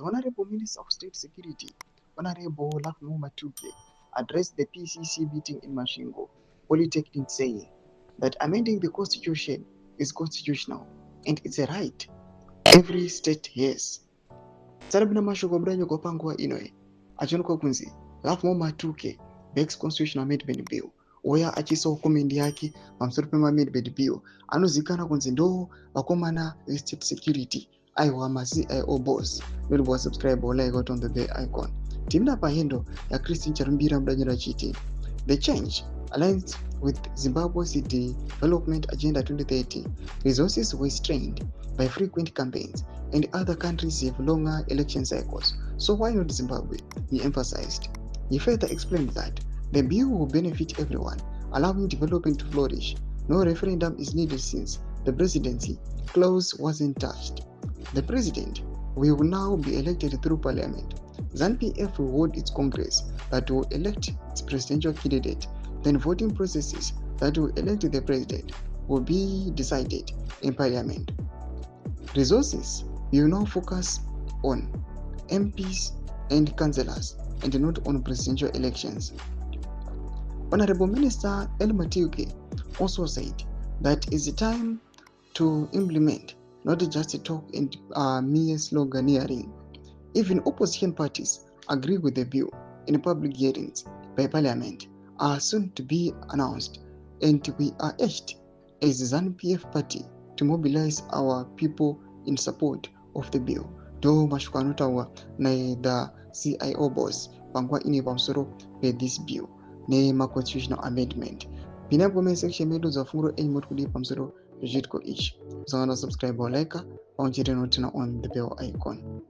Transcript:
the Honorable Minister of State Security, Honorable Lafmo Matuke, addressed the PCC meeting in Mashingo Polytechnic, saying that amending the constitution is constitutional and it's a right every state has. Sarabina mashoko branyo kopangwa inoe achonoka kunzi Lafmo Matuke backs constitutional amendment bill oya achisawo comment yake pamusoro pemamendment bill anozikana kunzi ndo vakomana state security aiwa maCIO boss noti subscribe or like on the bell icon. Timina pahendo ya Christine Charumbira mudanyira chiti the change aligns with ZVAITWA Development Agenda 2030. Resources were strained by frequent campaigns and other countries have longer election cycles. So why not Zimbabwe? He emphasized. He further explained that the bill will benefit everyone, allowing development to flourish. No referendum is needed since the presidency clause wasn't touched. The president will now be elected through parliament. ZANU-PF will hold its congress that will elect its presidential candidate. Then voting processes that will elect the president will be decided in parliament. Resources will now focus on MPs and councillors and not on presidential elections. Honorable Minister El Matiuke also said that it's time to implement, not just talk and mere sloganeering. Even opposition parties agree with the bill in public hearings by parliament are soon to be announced, and we are urged as the ZANU-PF party to mobilize our people in support of the bill. Do mashukanotawa na the CIO boss pangwa ini pamusoro pe this bill ne ma constitutional amendment. Pina comment section medu za funguro enyi kudi pamusoro pejitko ichi. Zangana subscribe or like paunjire notina on the bell icon.